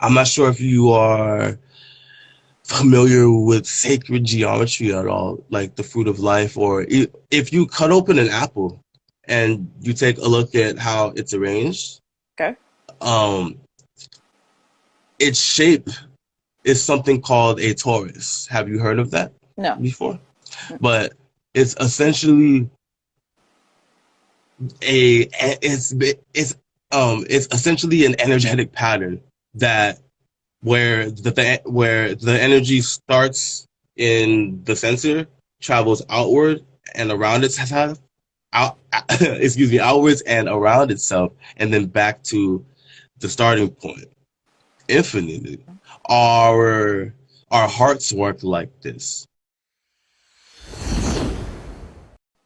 I'm not sure if you are familiar with sacred geometry at all, like the fruit of life, or if you cut open an apple and you take a look at how it's arranged, Okay. um, its shape is something called a torus. Have you heard of that No. before? Mm-mm. But it's essentially a it's essentially an energetic pattern that where the energy starts in the center, travels outward and around its half, out excuse me, outwards and around itself, and then back to the starting point infinitely. Our our hearts work like this.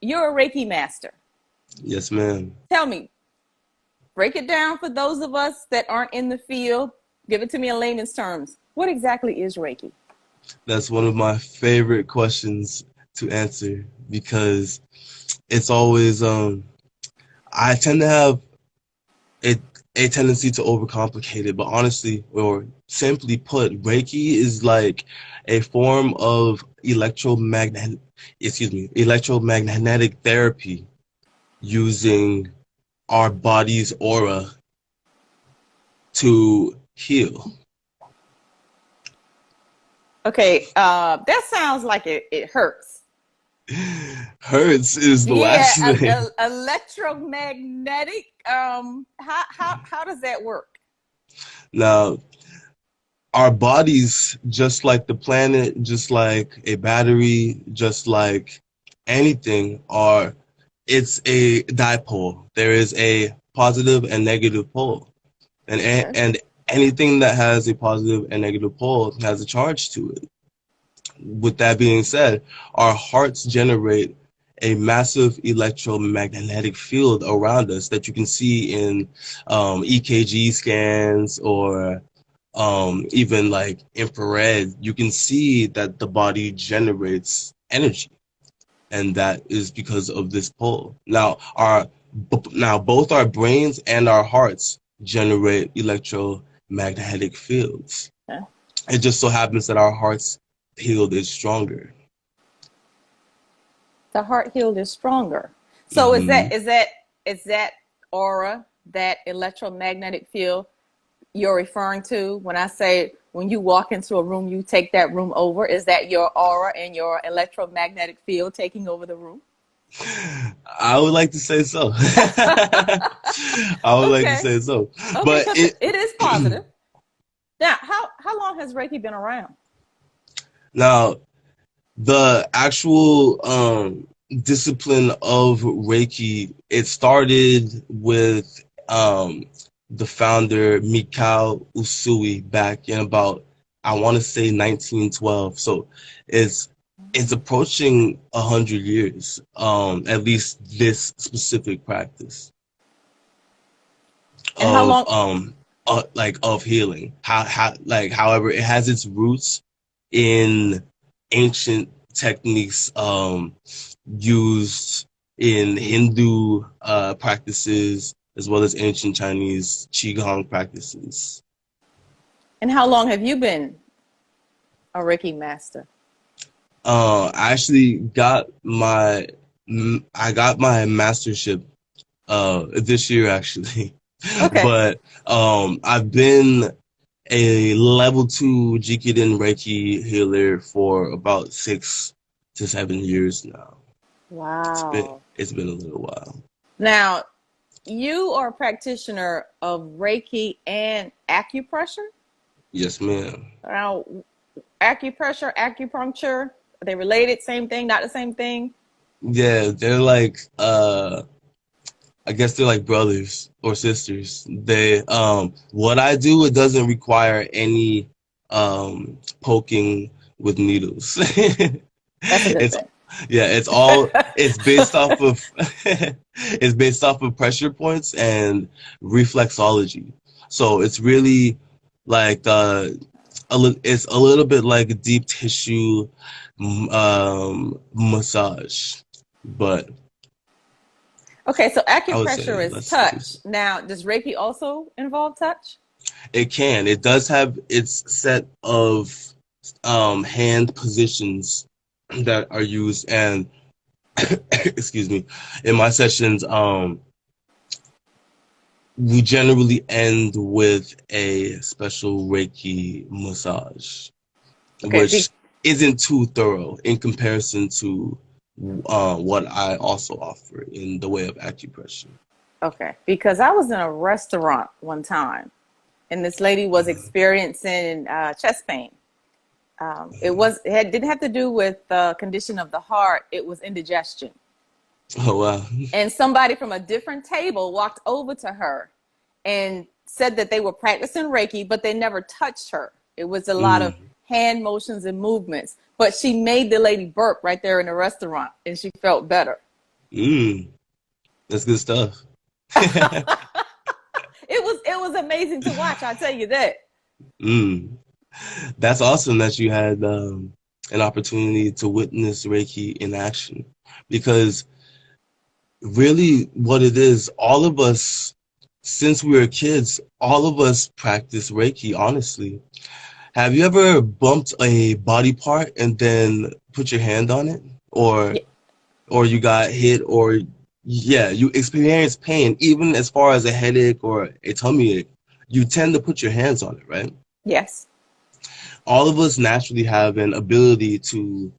You're a Reiki master. Yes, ma'am. Tell me, break it down for those of us that aren't in the field. Give it to me in layman's terms. What exactly is Reiki? That's one of my favorite questions to answer because it's always I tend to have a a tendency to overcomplicate it, but honestly, or simply put, Reiki is like a form of electromagnetic therapy using our body's aura to heal. Okay, that sounds like it hurts. Hurts is the Yeah, last thing. electromagnetic. How does that work? Now, our bodies, just like the planet, just like a battery, just like anything, are it's a dipole. There is a positive and negative pole, and Okay. and anything that has a positive and negative pole has a charge to it. With that being said, our hearts generate a massive electromagnetic field around us that you can see in EKG scans or even like infrared. You can see that the body generates energy, and that is because of this pole. Now both our brains and our hearts generate electromagnetic fields. Okay. It just so happens that our heart's field is stronger. The heart healed is stronger. So is Hmm. that is that is that aura, that electromagnetic field you're referring to when I say when you walk into a room, you take that room over? Is that your aura and your electromagnetic field taking over the room? I would like to say so. I would like to Okay. say so. Okay, But because it is positive. Now, how long has Reiki been around? now the actual discipline of Reiki, it started with the founder Mikao Usui back in about, I want to say, 1912. So it's it's approaching 100 years, at least this specific practice And how of long? like of healing. However, it has its roots in ancient techniques used in Hindu practices as well as ancient Chinese qigong practices. And how long have you been a Reiki master? I actually got my I got my mastership this year actually, Okay. but I've been a level two Jikiden Reiki healer for about 6 to 7 years now. Wow. It's been a little while. Now, you are a practitioner of Reiki and acupressure. Yes, ma'am. Now, acupressure, acupuncture, are they related? Same thing? Not the same thing? Yeah, they're like I guess they're like brothers or sisters. They what I do, it doesn't require any poking with needles. That's a good It's thing. yeah, it's based off of it's based off of pressure points and reflexology. So it's really like it's a little bit like a deep tissue massage, but Okay, so I would say acupressure is less touch. intrusive. Now, does Reiki also involve touch? It can. It does have its set of hand positions that are used, and excuse me, in my sessions, we generally end with a special Reiki massage, Okay, which isn't too thorough in comparison to what I also offer in the way of acupressure. okay, because I was in a restaurant one time, and this lady was experiencing chest pain. Didn't have to do with the condition of the heart. It was indigestion. Oh wow. And somebody from a different table walked over to her and said that they were practicing Reiki, but they never touched her. It was a lot of Mm, hand motions and movements. But she made the lady burp right there in the restaurant, and she felt better. mm, that's good stuff. It was amazing to watch. I'll tell you that. Mm. That's awesome that you had an opportunity to witness Reiki in action, because really what it is, all of us, since we were kids, all of us practice Reiki, honestly. Have you ever bumped a body part and then put your hand on it? Yeah. Or you got hit, or yeah, you experience pain, even as far as a headache or a tummy ache, you tend to put your hands on it, right? Yes. All of us naturally have an ability to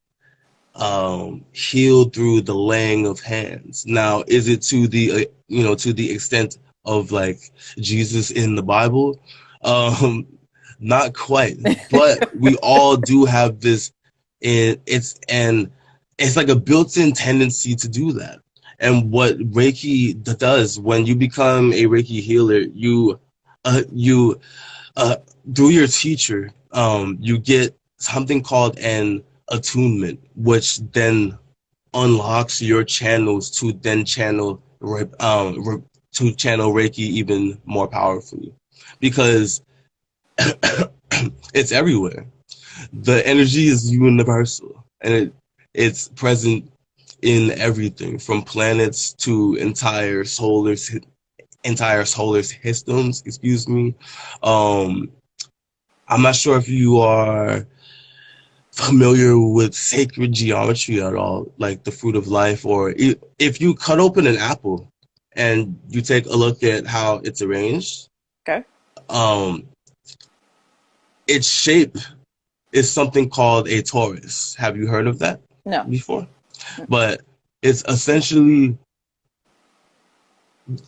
heal through the laying of hands. Now, is it to the to the extent of like Jesus in the Bible? Um, Not quite, but we all do have this. It's like a built-in tendency to do that. And what Reiki does, when you become a Reiki healer, you uh, through your teacher, you get something called an attunement, which then unlocks your channels to then channel Reiki even more powerfully, because it's everywhere. The energy is universal, and it's present in everything from planets to entire solar systems. Excuse me. Um, I'm not sure if you are familiar with sacred geometry at all, like the fruit of life, or if you cut open an apple and you take a look at how it's arranged, Okay. um, its shape is something called a torus. Have you heard of that No. before? But it's essentially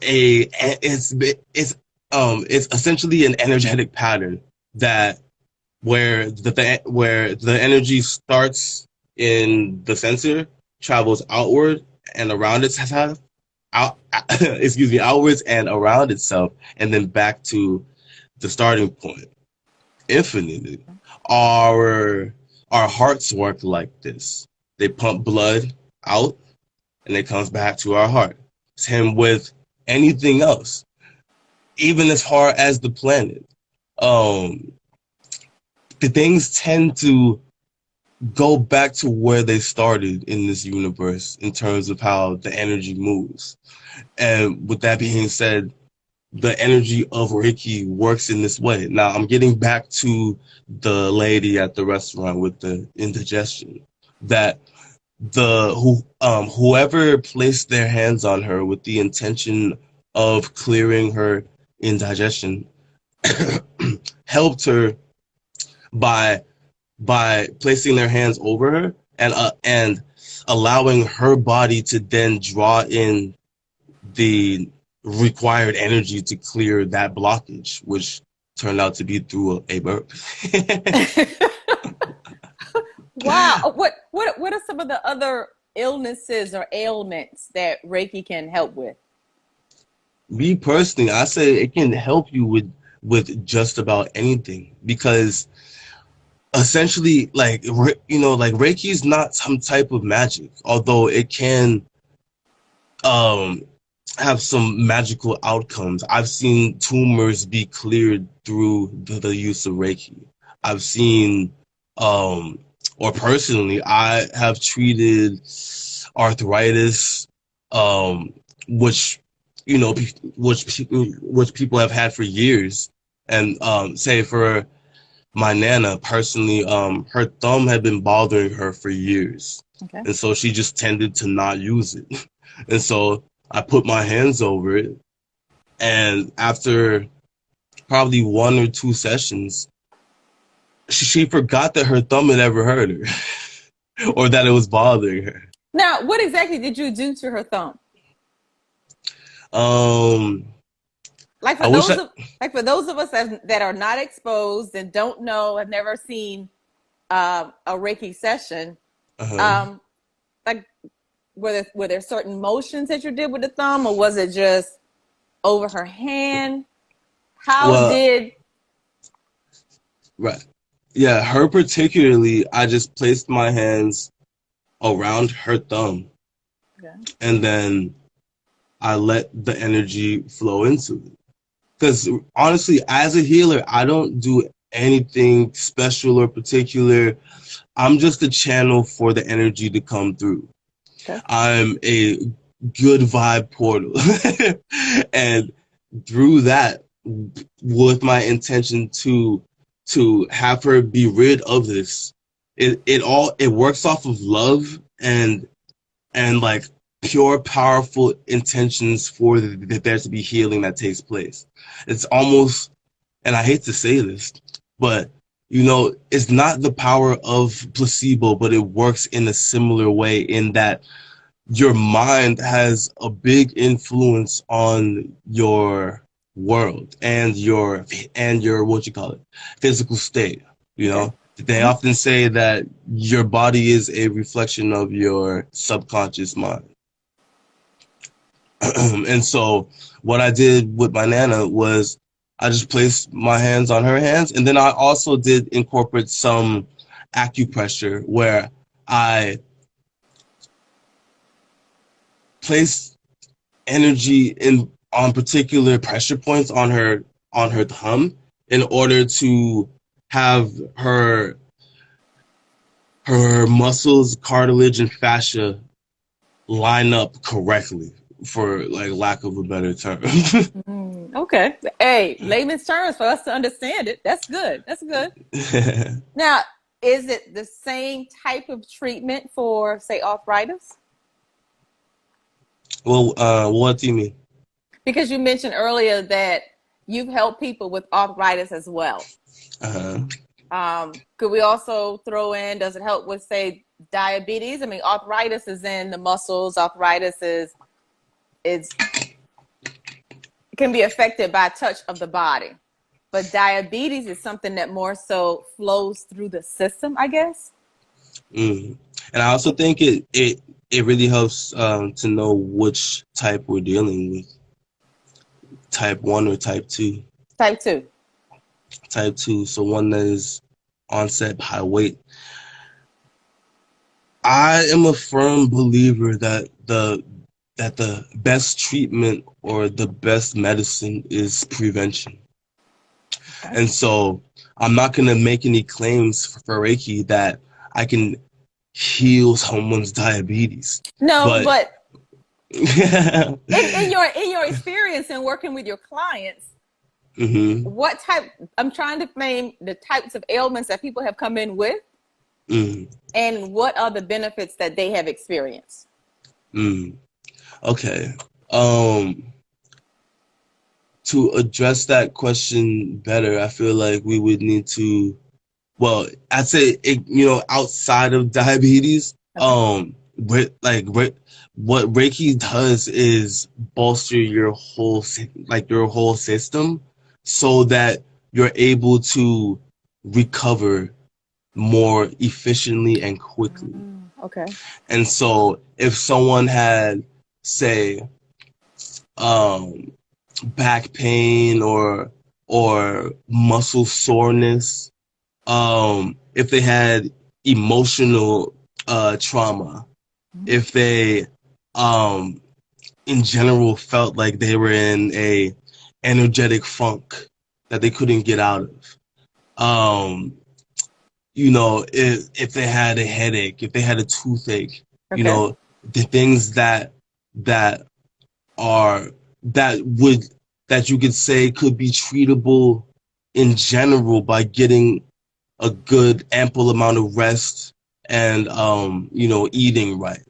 a it's essentially an energetic pattern that where the energy starts in the center, travels outward and around itself, out excuse me, outwards and around itself, and then back to the starting point infinitely. Our our hearts work like this. They pump blood out and it comes back to our heart. Same with anything else, even as far as the planet. Um, the things tend to go back to where they started in this universe in terms of how the energy moves. And with that being said, the energy of Reiki works in this way. Now, I'm getting back to the lady at the restaurant with the indigestion. That whoever placed their hands on her with the intention of clearing her indigestion helped her by placing their hands over her and allowing her body to then draw in the required energy to clear that blockage, which turned out to be through a burp. Wow. What are some of the other illnesses or ailments that Reiki can help with? Me personally, I say it can help you with just about anything, because essentially, like like Reiki is not some type of magic, although it can um have some magical outcomes. I've seen tumors be cleared through the use of Reiki. I've seen, or personally, I have treated arthritis, um, which which people have had for years, And say for my Nana personally, her thumb had been bothering her for years. Okay. And so she just tended to not use it. And so I put my hands over it. And after probably 1 or 2 sessions, she forgot that her thumb had ever hurt her or that it was bothering her. Now, what exactly did you do to her thumb? Um, Like I wish I, for those of us that are not exposed and don't know, have never seen a Reiki session, uh-huh. um, like were there certain motions that you did with the thumb, or was it just over her hand? How Well, did right. Yeah, her particularly, I just placed my hands around her thumb okay. and then I let the energy flow into it. Because honestly, as a healer, I don't do anything special or particular. I'm just a channel for the energy to come through. Okay. I'm a good vibe portal. And through that, with my intention to have her be rid of this, it works off of love and like pure powerful intentions for there to be healing that takes place. It's almost, and I hate to say this, but it's not the power of placebo, but it works in a similar way in that your mind has a big influence on your world and your what you call it, physical state. You Okay. know, they Mm-hmm. often say that your body is a reflection of your subconscious mind. And so what I did with my Nana was I just placed my hands on her hands, and then I also did incorporate some acupressure where I placed energy in on particular pressure points on her thumb in order to have her muscles, cartilage, and fascia line up correctly, for like lack of a better term. Okay. Hey, layman's terms for us to understand it. That's good. That's good. Now, is it the same type of treatment for, say, arthritis? Well, what do you mean? Because you mentioned earlier that you've helped people with arthritis as well. Uh-huh. Could we also throw in, does it help with, say, diabetes? I mean, arthritis is in the muscles. Arthritis is can be affected by touch of the body. But diabetes is something that more so flows through the system, I guess. Mm. And I also think it really helps to know which type we're dealing with, type 1 or type 2. Type 2. Type 2, so one that is onset high weight. I am a firm believer that the best treatment or the best medicine is prevention. Okay. And so I'm not going to make any claims for Reiki that I can heal someone's diabetes. No, But but hmm in your experience in working with your clients, what type, I'm trying to name the types of ailments that people have come in with, and what are the benefits that they have experienced? Okay. Um, to address that question better, I feel like we would need to, well, I'd say outside of diabetes, Okay. what Reiki does is bolster your whole system so that you're able to recover more efficiently and quickly. Okay. And so if someone had, say, um, back pain or muscle soreness, if they had emotional trauma, if they in general felt like they were in a energetic funk that they couldn't get out of, if they had a headache, if they had a toothache, Okay. the things that are that would that you could say could be treatable in general by getting a good ample amount of rest and eating right.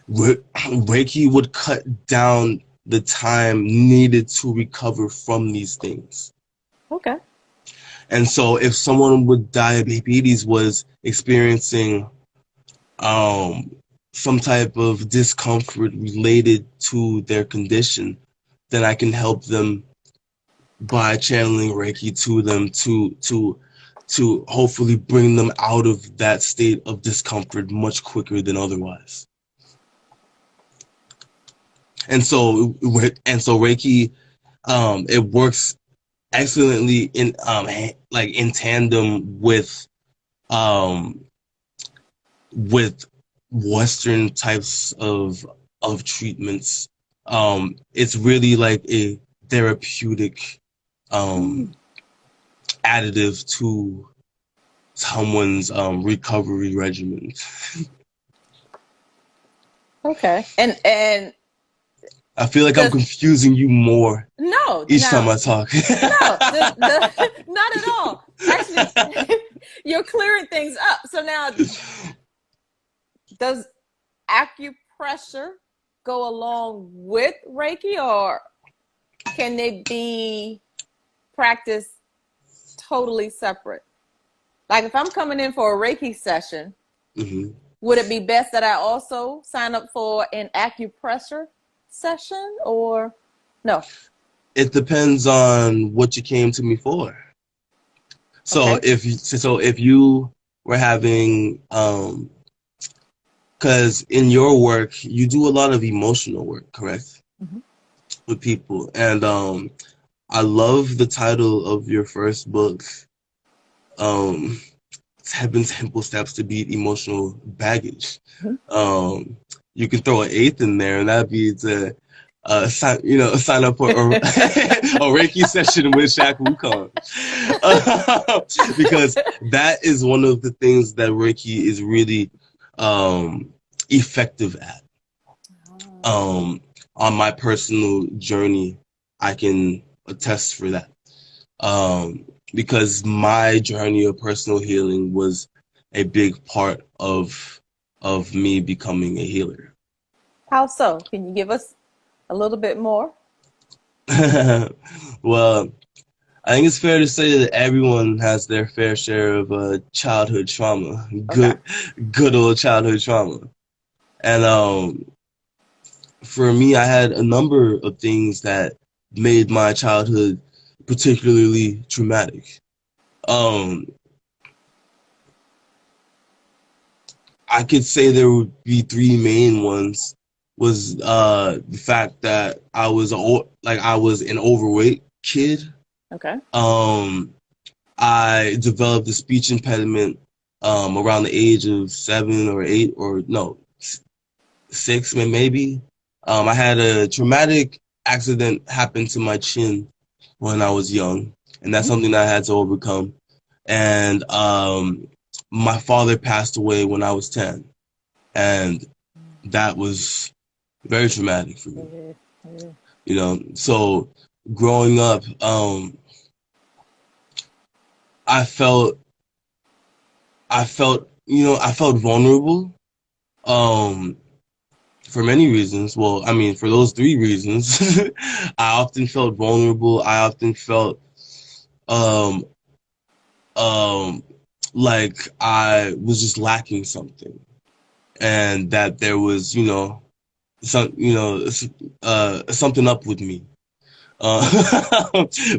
Reiki would cut down the time needed to recover from these things. Okay. And so if someone with diabetes was experiencing some type of discomfort related to their condition, then I can help them by channeling Reiki to them to hopefully bring them out of that state of discomfort much quicker than otherwise. And so Reiki, it works excellently in in tandem with Western types of treatments. It's really like a therapeutic additive to someone's recovery regimen. Okay. And I feel like I'm confusing you more each time I talk. Not at all. Actually, you're clearing things up. So now, does acupressure go along with Reiki, or can they be practiced totally separate? Like if I'm coming in for a Reiki session, would it be best that I also sign up for an acupressure session, or no? It depends on what you came to me for. So Okay. if you were having because in your work you do a lot of emotional work, correct? With people, and I love the title of your first book, 7 Simple Steps to Beat Emotional Baggage. You can throw an 8th in there, and that'd be to sign up for a Reiki session with Shaq Wukong. Because that is one of the things that Reiki is really effective at. On my personal journey, I can attest for that. Because my journey of personal healing was a big part of me becoming a healer. How so? Can you give us a little bit more? Well, I think it's fair to say that everyone has their fair share of childhood trauma, good old childhood trauma. And for me, I had a number of things that made my childhood particularly traumatic. I could say there would be 3 main ones. Was the fact that I was an overweight kid. Okay. I developed a speech impediment around the age of 7 or 8, or no, 6 maybe. I had a traumatic accident happen to my chin when I was young, and that's something that I had to overcome. And my father passed away when I was 10, and that was very traumatic for me. So growing up, I felt vulnerable for many reasons. Well, I mean, for those 3 reasons, I often felt vulnerable. I often felt like I was just lacking something, and that there was, something up with me.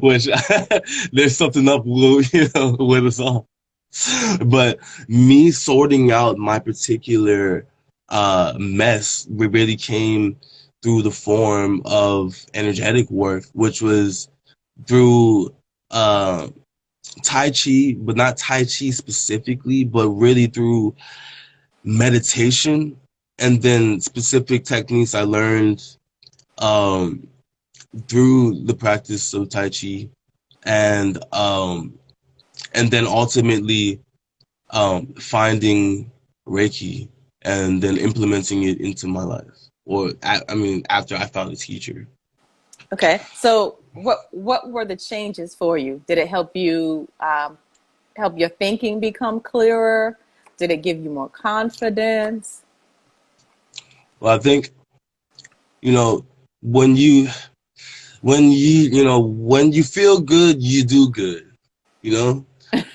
Which there's something up with us all. But me sorting out my particular mess really came through the form of energetic work, which was through Tai Chi, but not Tai Chi specifically, but really through meditation, and then specific techniques I learned through the practice of Tai Chi, and then ultimately finding Reiki and then implementing it into my life. Or after I found a teacher. Okay, so What were the changes for you? Did it help you help your thinking become clearer? Did it give you more confidence? Well, I think, you know, when you when you feel good, you do good, you know?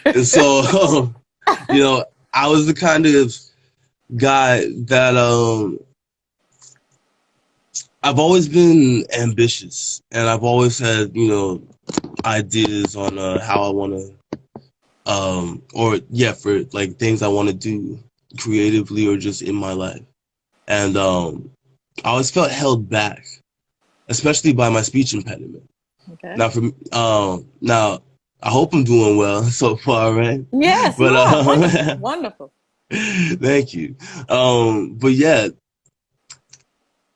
And so, I was the kind of guy that I've always been ambitious, and I've always had, ideas on how I want to or yeah, for like things I want to do creatively or just in my life. And I always felt held back, especially by my speech impediment. Okay. Now, now I hope I'm doing well so far, right? Yes, you But are. Wonderful. Wonderful. thank you. But yeah,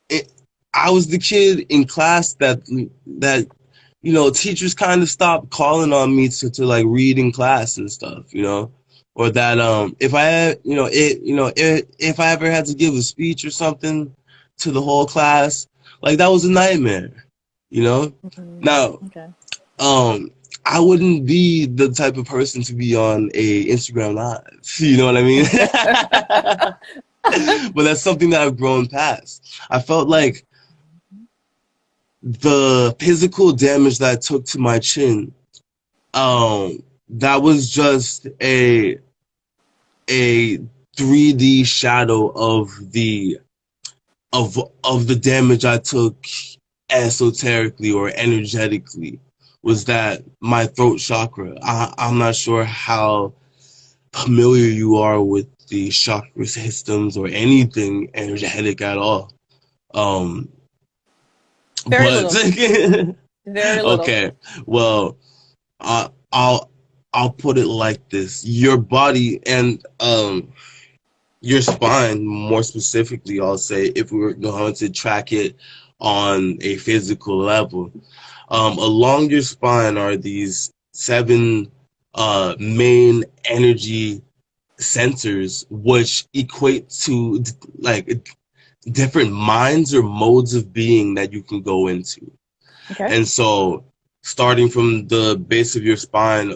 it, I was the kid in class that teachers kind of stopped calling on me to like read in class and stuff, or that if I had, if I ever had to give a speech or something to the whole class, like that was a nightmare, you know. Now, Okay. um, I wouldn't be the type of person to be on a Instagram live, you know what I mean? But that's something that I've grown past. I felt like the physical damage that I took to my chin, that was just a 3D shadow of the damage I took esoterically or energetically. Was that my throat chakra? I'm not sure how familiar you are with the chakra systems or anything energetic at all. Um, Very but little. Very little. okay, well, uh, I'll I'll put it like this: your body and your spine, more specifically, I'll say, if we were going to track it on a physical level, along your spine are these seven main energy centers, which equate to like different minds or modes of being that you can go into. Okay. And so, starting from the base of your spine,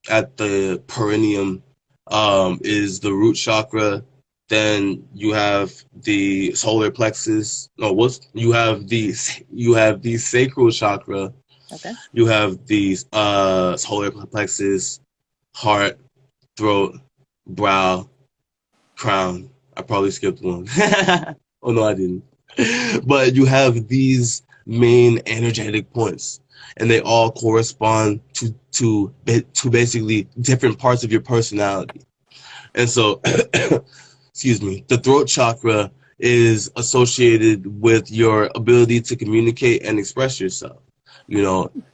at the perineum, is the root chakra. Then you have the solar plexus. No, what's you have the sacral chakra. Okay. You have the solar plexus, heart, throat, brow, crown. I probably skipped one. Oh no, I didn't. But you have these main energetic points, and they all correspond to basically different parts of your personality. And so, excuse me, the throat chakra is associated with your ability to communicate and express yourself,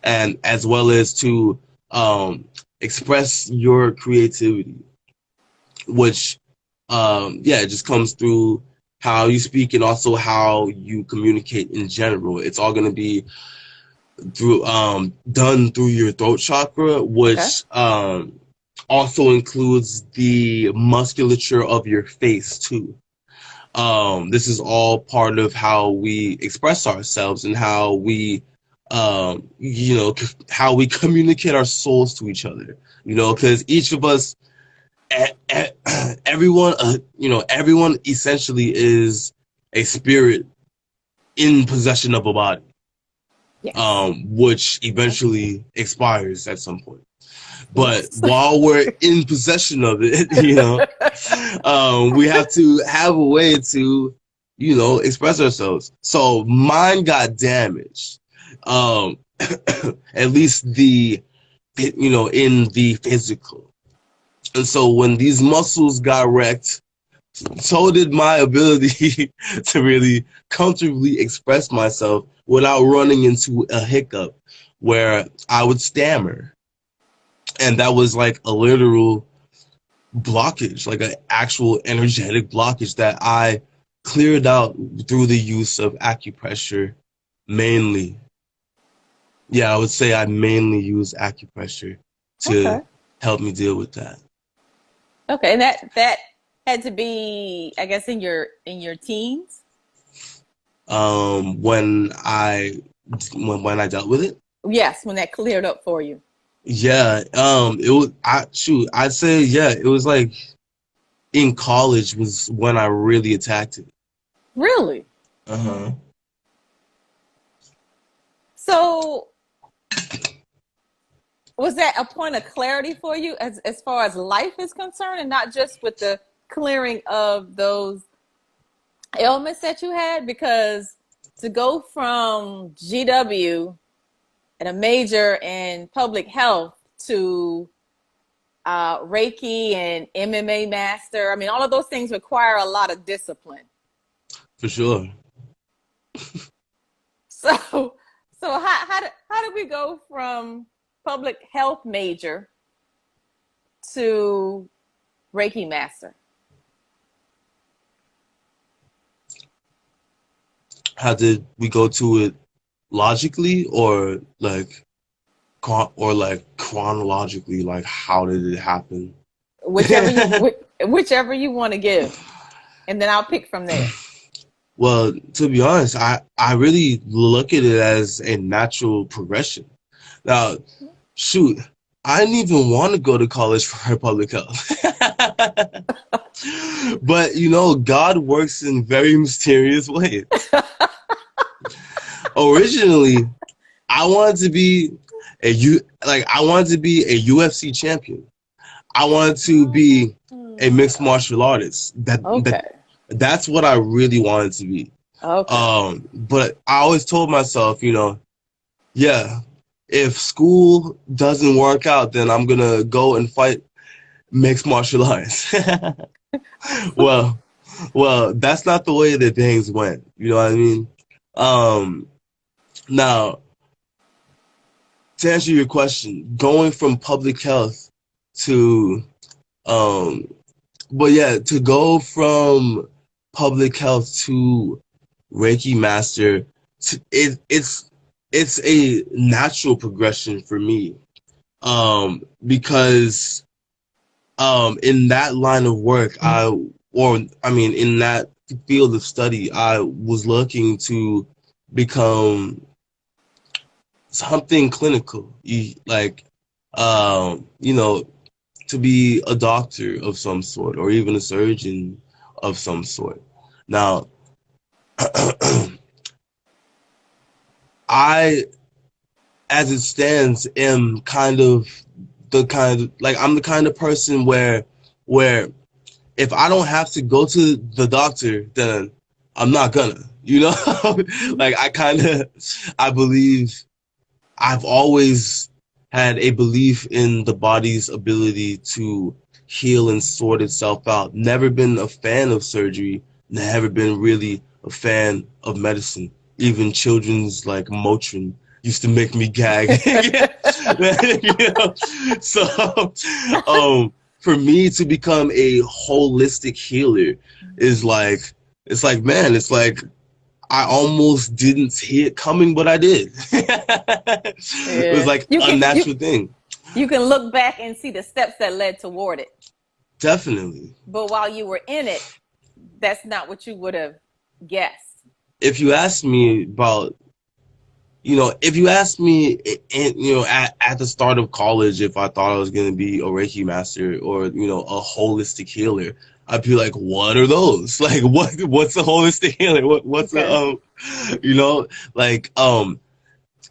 and as well as to express your creativity, which yeah, it just comes through how you speak and also how you communicate in general. It's all going to be through done through your throat chakra, Okay. which also includes the musculature of your face too. This is all part of how we express ourselves and how we how we communicate our souls to each other, because each of us, everyone, everyone essentially is a spirit in possession of a body, Yes. which Okay. eventually expires at some point. But Yes. while we're in possession of it, we have to have a way to, express ourselves. So mine got damaged, um, at least in the physical. And so when these muscles got wrecked, so did my ability to really comfortably express myself without running into a hiccup where I would stammer. And that was like a literal blockage, like an actual energetic blockage that I cleared out through the use of acupressure mainly. Yeah, I would say I mainly use acupressure to Okay. help me deal with that. Okay. And that had to be, I guess, in your teens. Um, when I when I dealt with it. Yes, when that cleared up for you. Yeah, it was I'd say yeah, it was like in college was when I really attacked it. Really? Uh-huh. So was that a point of clarity for you as far as life is concerned, and not just with the clearing of those ailments that you had? Because to go from GW and a major in public health to Reiki and MMA master, I mean, all of those things require a lot of discipline. For sure. So, how did we go from public health major to Reiki master? How did we go to it logically or like chronologically, like how did it happen? Whichever you whichever you want to give, and then I'll pick from there. Well, to be honest, I really look at it as a natural progression. Now, shoot, I didn't even want to go to college for public health. But you know, God works in very mysterious ways. Originally, I wanted to be I wanted to be a UFC champion. I wanted to be a mixed martial artist. Okay. That's what I really wanted to be. Okay. But I always told myself, you know, yeah, if school doesn't work out, then I'm gonna go and fight mixed martial arts. well, well, that's not the way that things went. You know what I mean? Um, Now, to answer your question, going from public health to um, but yeah, to go from public health to Reiki master, it's a natural progression for me. Because in that line of work, in that field of study, I was looking to become something clinical, you know, to be a doctor of some sort or even a surgeon of some sort. Now, I, as it stands, am I'm the kind of person where if I don't have to go to the doctor, then I'm not gonna, you know. like I believe I've always had a belief in the body's ability to heal and sort itself out. Never been a fan of surgery, never been really a fan of medicine. Even children's like Motrin used to make me gag. You know? So, for me to become a holistic healer is it's like, man, it's like I almost didn't see it coming, but I did. It was Yeah. like You a can natural thing. you can look back and see the steps that led toward it. Definitely. But while you were in it, that's not what you would have guessed. If you ask me about, you know, if you asked me, at the start of college, if I thought I was going to be a Reiki master or, you know, a holistic healer, I'd be like, what are those? Like, what's a holistic healer? What's Okay. you know, like, and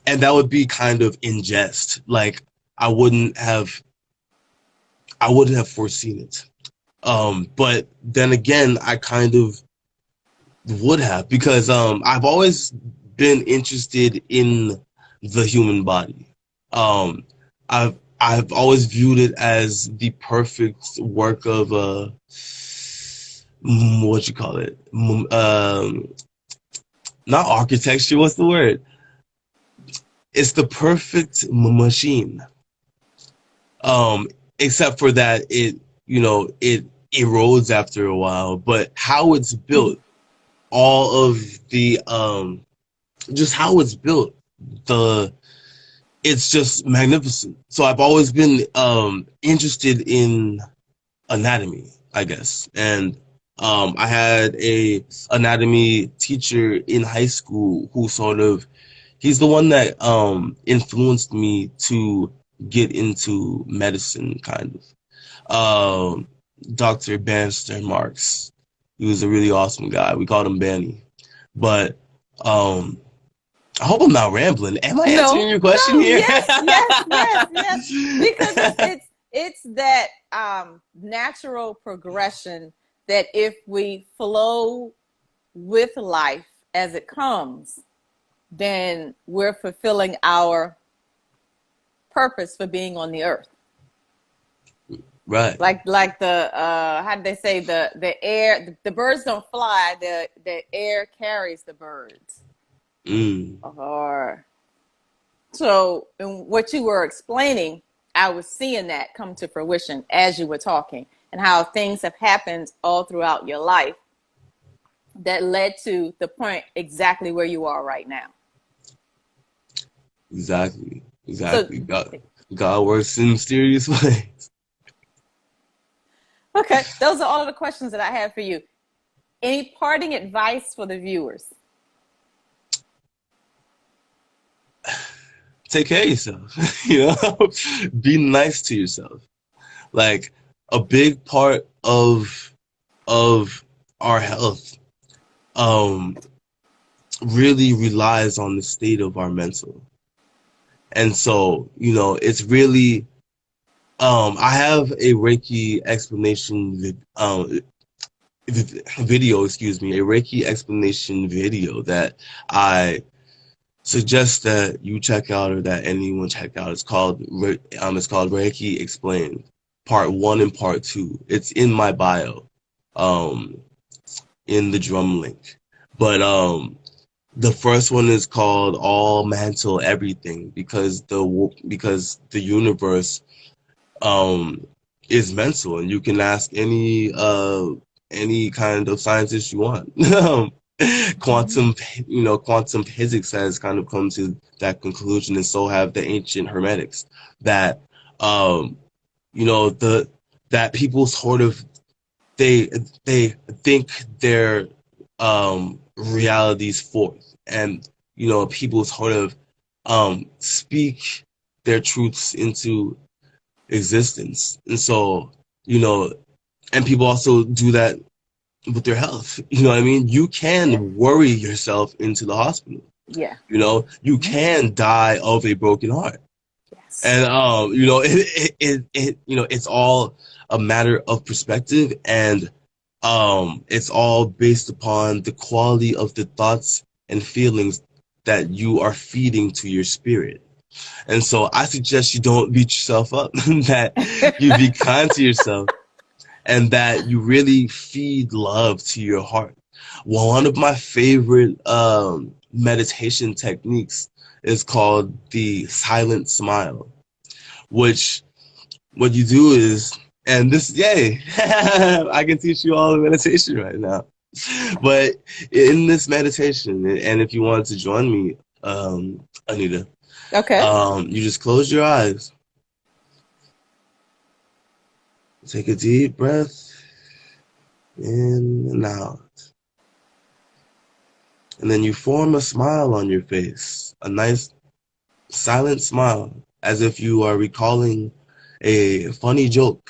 that would be kind of in jest. Like, I wouldn't have, I wouldn't have foreseen it. But then again, I kind of would have because I've always been interested in the human body. Um, I've always viewed it as the perfect work of what you call it, not architecture. What's the word? It's the perfect machine. Um, Except for that, it erodes after a while. But how it's built, all of the just how it's built, the it's just magnificent. So I've always been interested in anatomy, I guess, and I had a anatomy teacher in high school who sort of He's the one that influenced me to get into medicine, kind of. Dr. Bannister Marks. He was a really awesome guy. We called him Banny. But um, I hope I'm not rambling. Am I answering No, your question no, here? yes, yes, yes, yes. Because it's that natural progression that if we flow with life as it comes, then we're fulfilling our purpose for being on the earth. Right. Like the how did they say the air the birds don't fly, the air carries the birds. Mm, Or so in what you were explaining, I was seeing that come to fruition as you were talking, and how things have happened all throughout your life that led to the point exactly where you are right now. exactly. So, Exactly. God works in mysterious ways. okay, those are all of the questions that I have for you. Any parting advice for the viewers? Take care of yourself. Be nice to yourself. Like a big part of our health um really relies on the state of our mental. And so, it's really I have a Reiki explanation video, excuse me, a Reiki explanation video that I suggest that you check out or that anyone check out. It's called Reiki Explained, Part 1 and Part 2. It's in my bio, um, in the drum link. But the first one is called All Mantle Everything because the universe um is mental, and you can ask any kind of scientist you want. Mm-hmm. Quantum physics has kind of come to that conclusion, and so have the ancient hermetics, that um the that people sort of they they think their realities forth, and people sort of speak their truths into existence. And so, you know, and people also do that with their health. You know what I mean? You Yeah. can worry yourself into the hospital. Yeah. You Mm-hmm. can die of a broken heart. Yes. And it's all a matter of perspective, and it's all based upon the quality of the thoughts and feelings that you are feeding to your spirit. And so I suggest you don't beat yourself up, that you be kind to yourself, and that you really feed love to your heart. Well, one of my favorite meditation techniques is called the silent smile, which what you do is, and this, yay, I can teach you all the meditation right now. But in this meditation, and if you want to join me, Anita, Okay. you just close your eyes, take a deep breath in and out, and then you form a smile on your face, a nice silent smile, as if you are recalling a funny joke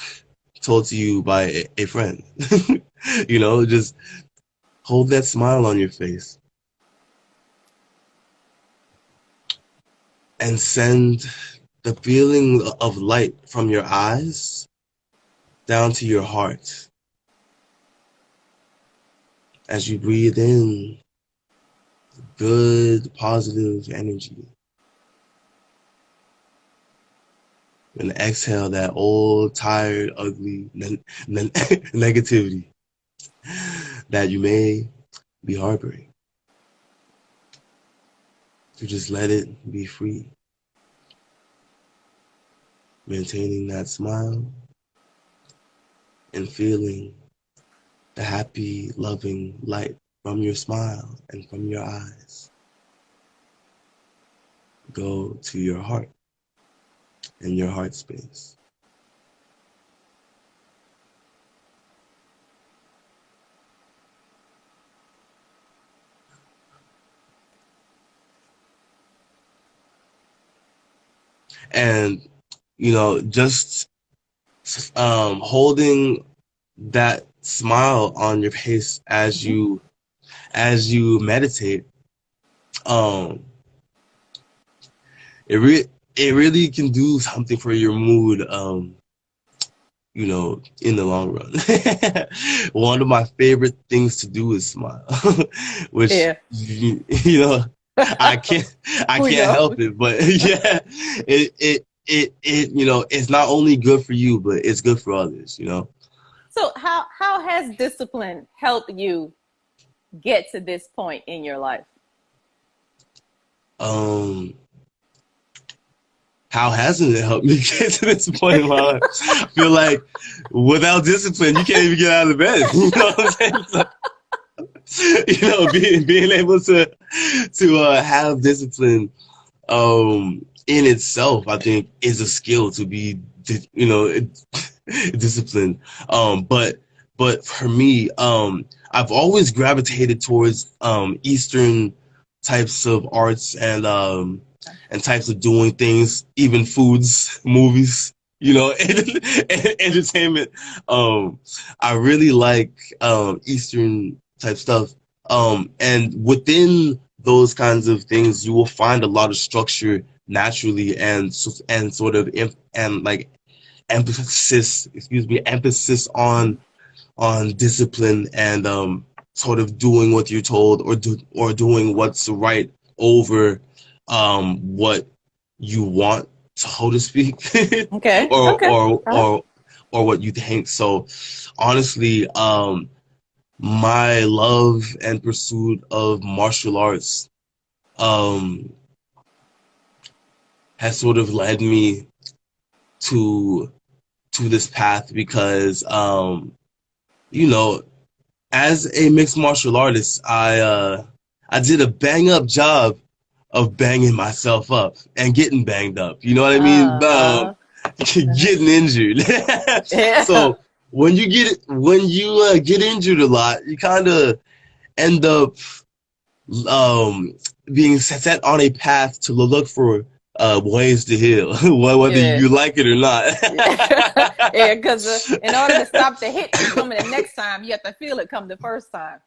told to you by a friend. Just hold that smile on your face and send the feeling of light from your eyes down to your heart as you breathe in good, positive energy. And exhale that old, tired, ugly negativity that you may be harboring. To just let it be free. Maintaining that smile and feeling the happy, loving light from your smile and from your eyes go to your heart and your heart space. And, you know, just holding that smile on your face Mm-hmm. as you meditate, um, it really can do something for your mood. You know, in the long run. One of my favorite things to do is smile, which Yeah. you know, I can't I We can't know. help it. But yeah, you know, it's not only good for you, but it's good for others. You know. So how has discipline helped you get to this point in your life? Um, how hasn't it helped me get to this point in my life? I feel like without discipline, you can't even get out of bed. You know what I'm saying? So, you know, being able to have discipline in itself, I think, is a skill to be, you know, disciplined. But for me, I've always gravitated towards Eastern types of arts and types of doing things, even foods, movies, you know, and entertainment. I really like Eastern type stuff. And within those kinds of things, you will find a lot of structure naturally and sort of and like emphasis Mm-hmm. on discipline and sort of doing what you're told or doing what's right over what you want, so to speak, Okay. or Okay. All or what you think. So honestly, my love and pursuit of martial arts um has sort of led me to this path because you know, as a mixed martial artist, I did a bang up job of banging myself up and getting banged up. You know what I mean? uh-huh. Uh-huh. Getting injured. Yeah. So when you get injured a lot, you kind of end up um, being set on a path to look for ways to heal, whether Yeah. you like it or Yeah. not. Yeah, because in order to stop the hit from coming the next time, you have to feel it come the first time.